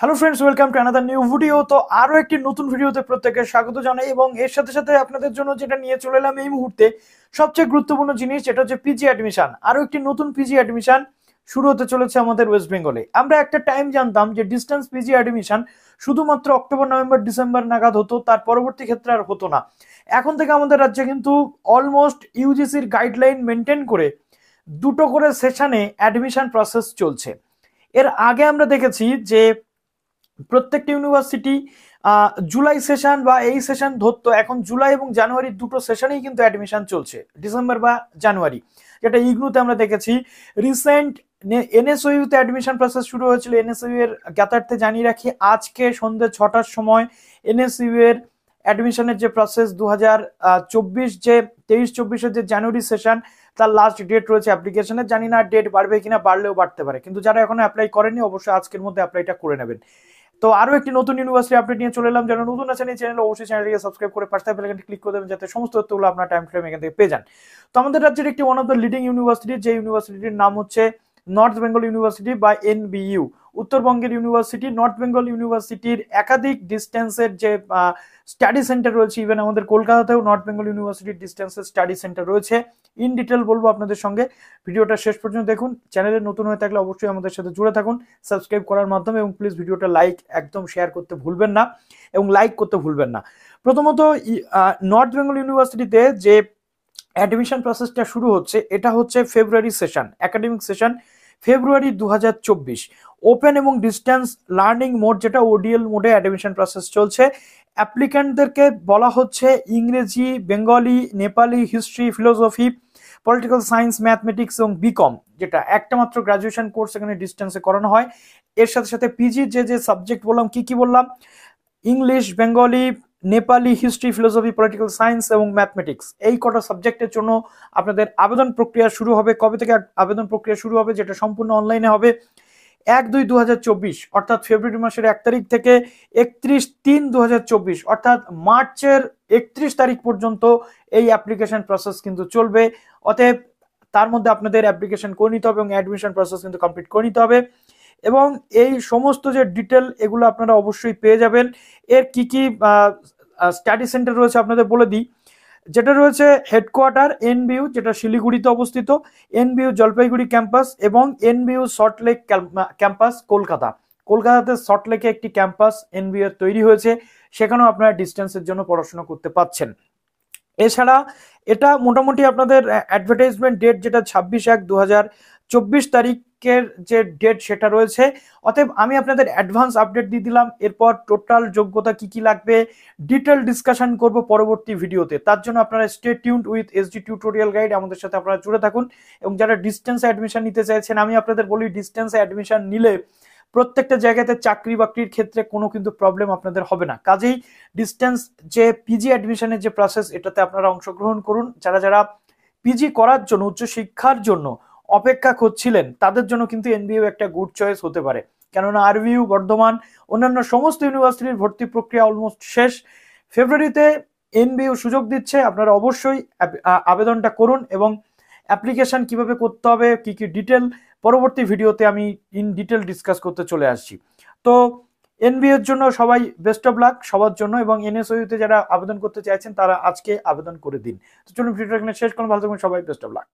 Hello friends, welcome to another new video. তো আরো একটি নতুন ভিডিওতে প্রত্যেকের স্বাগত জানাই এবং এর সাথে সাথে আপনাদের জন্য যেটা নিয়ে চলে এলাম এই মুহূর্তে সবচেয়ে গুরুত্বপূর্ণ জিনিস, যেটা হচ্ছে পিজি অ্যাডমিশন। আরো একটি নতুন পিজি অ্যাডমিশন শুরু হতে চলেছে আমাদের ওয়েস্ট বেঙ্গলে। আমরা একটা টাইম জানতাম যে ডিস্টেন্স পিজি অ্যাডমিশন শুধুমাত্র অক্টোবর, নভেম্বর, ডিসেম্বর নাগাদ হতো, তার পরবর্তী ক্ষেত্রে আর হতো না। এখন থেকে আমাদের রাজ্যে কিন্তু অলমোস্ট ইউজিসির গাইডলাইন মেনটেন করে দুটো করে সেশনে অ্যাডমিশন প্রসেস চলছে। এর আগে আমরা দেখেছি যে প্রত্যেকটা ইউনিভার্সিটি জুলাই সেশন বা এই সেশন ধরতো, এখন জুলাই এবং জানুয়ারির দুটো সেশনেই কিন্তু অ্যাডমিশন চলছে, ডিসেম্বর বা জানুয়ারি। যেটা ইগনুতে আমরা দেখেছি। রিসেন্ট এনএসইউতে অ্যাডমিশন প্রসেস শুরু হয়েছিল। এনএসইউ এর জ্ঞাতার্থে জানিয়ে রাখি, আজকে সন্ধ্যে 6টার সময় এনএসইউ এর অ্যাডমিশনের যে প্রসেস 2024 যে 23-24 যে জানুয়ারি সেশন, তার লাস্ট ডেট রয়েছে অ্যাপ্লিকেশনের। জানি না ডেট বাড়বে কিনা, বাড়লেও বাড়তে পারে, কিন্তু যারা এখনো অ্যাপ্লাই করেনি অবশ্যই আজকের মধ্যে অ্যাপ্লাইটা করে নেবেন। তো আরো একটি নতুন ইউনিভার্সিটি আপডেট নিয়ে চলে এলাম। যারা নতুন আছেন এই চ্যানেলে অবশ্যই চ্যানেলটিকে সাবস্ক্রাইব করে পাশে বেল আইকনটি ক্লিক করে দেবেন, যাতে সমস্ত তথ্যগুলো আপনার টাইম ফ্রেম এখান থেকে পেয়ে যান। তো আমাদের রাজ্যের একটি one of the leading university, যে ইউনিভার্সিটির নাম হচ্ছে নর্থ বেঙ্গল ইউনিভার্সিটি বা এনবিইউ, উত্তরবঙ্গের ইউনিভার্সিটি। নর্থ বেঙ্গল ইউনিভার্সিটির একাধিক ডিস্টেন্সের যে স্টাডি সেন্টার রয়েছে, ইভেন আমাদের কলকাতাতেও নর্থ বেঙ্গল ইউনিভার্সিটির ডিস্টেন্সের স্টাডি সেন্টার রয়েছে। ইন ডিটেল বলবো আপনাদের সঙ্গে, ভিডিওটা শেষ পর্যন্ত দেখুন। চ্যানেলে নতুন হয়ে থাকলে অবশ্যই আমাদের সাথে জুড়ে থাকুন সাবস্ক্রাইব করার মাধ্যমে, এবং প্লিজ ভিডিওটা লাইক একদম শেয়ার করতে ভুলবেন না এবং লাইক করতে ভুলবেন না। প্রথমত নর্থ বেঙ্গল ইউনিভার্সিটিতে যে অ্যাডমিশন প্রসেসটা শুরু হচ্ছে, এটা হচ্ছে ফেব্রুয়ারি সেশন, একাডেমিক সেশন ফেব্রুয়ারি 2024। ওপেন এবং ডিস্টেন্স লার্নিং মোড, যেটা ওডিএল মোডে অ্যাডমিশন প্রসেস চলছে। অ্যাপ্লিক্যান্টদেরকে বলা হচ্ছে ইংরেজি, Bengali, Nepali, history, philosophy, political science, mathematics এবং বিকম, যেটা একটা মাত্র গ্রাজুয়েশন কোর্স এখানে ডিস্টেন্সে করানো হয়। এর সাথে সাথে পিজি যে সাবজেক্ট বললাম, কি বললাম, English, Bengali, Nepali, history, philosophy, political science এবং ম্যাথমেটিক্স, এই কটা সাবজেক্টের জন্য আপনাদের আবেদন প্রক্রিয়া শুরু হবে। কবে থেকে আবেদন প্রক্রিয়া শুরু হবে? যেটা সম্পূর্ণ অনলাইনে হবে 1-2-2024, অর্থাৎ ফেব্রুয়ারি মাসের 1 তারিখ থেকে 31-3-2024, অর্থাৎ মার্চের 31 তারিখ পর্যন্ত এই অ্যাপ্লিকেশন প্রসেস কিন্তু চলবে। অতএব তার মধ্যে আপনাদের অ্যাপ্লিকেশন করে নিতে হবে এবং অ্যাডমিশন প্রসেস কিন্তু কমপ্লিট করে নিতে হবে। এবং এই সমস্ত যে ডিটেল, এগুলো আপনারা অবশ্যই পেয়ে যাবেন। এর কি স্টাডি সেন্টার রয়েছে আপনাদের বলে দিই। যেটা রয়েছে হেডকোয়ার্টার এনবিইউ, যেটা শিলিগুড়িতে অবস্থিত, এনবিইউ জলপাইগুড়ি ক্যাম্পাস এবং এনবিইউ সল্টলেক ক্যাম্পাস কলকাতাতে সল্টলেকে একটি ক্যাম্পাস এনবিইউ এর তৈরি হয়েছে, সেখানেও আপনারা ডিস্টেন্সের জন্য পড়াশোনা করতে পাচ্ছেন। এছাড়া এটা মোটামুটি আপনাদের অ্যাডভার্টাইজমেন্ট ডেট, যেটা 26/1/2024 তারিখের যে ডেট সেটা রয়েছে। অতএব আমি আপনাদের অ্যাডভান্স আপডেট দিয়ে দিলাম। এরপর টোটাল যোগ্যতা কি লাগবে ডিটেল ডিসকাশন করব পরবর্তী ভিডিওতে। তার জন্য আপনারা stay tuned with SD tutorial guide, আমাদের সাথে আপনারা জুড়ে থাকুন। এবং যারা ডিস্টেন্সে অ্যাডমিশন নিতে চাইছেন, আমি আপনাদের বলি ডিস্টেন্সে অ্যাডমিশন নিলে প্রত্যেকটা জায়গাতে চাকরি বাকরির ক্ষেত্রে কোনো কিন্তু প্রবলেম আপনাদের হবে না। কাজেই ডিস্টেন্স যে পিজি অ্যাডমিশনের যে প্রসেস, এটাতে আপনারা অংশগ্রহণ করুন। যারা পিজি করার জন্য, উচ্চশিক্ষার জন্য অপেক্ষা করছিলেন, তাদের জন্য কিন্তু এনবিইউ একটা গুড চয়েস হতে পারে। কেননা আরবিইউ, বর্ধমান, অন্যান্য সমস্ত ইউনিভার্সিটির ভর্তি প্রক্রিয়া অলমোস্ট শেষ। ফেব্রুয়ারিতে এনবিইউ সুযোগ দিচ্ছে, আপনারা অবশ্যই আবেদনটা করুন। এবং অ্যাপ্লিকেশন কিভাবে করতে হবে, কি ডিটেল, পরবর্তী ভিডিওতে আমি ইন ডিটেল ডিসকাস করতে চলে আসছি। তো এনবিইউ এর জন্য সবাই বেস্ট অফ লাক সবার জন্য, এবং এনএসইউতে যারা আবেদন করতে চাইছেন তারা আজকে আবেদন করে দিন। তো চলুন ভিডিওটা এখানে শেষ করুন। ভালো থাকবেন সবাই, বেস্ট অফ লাক।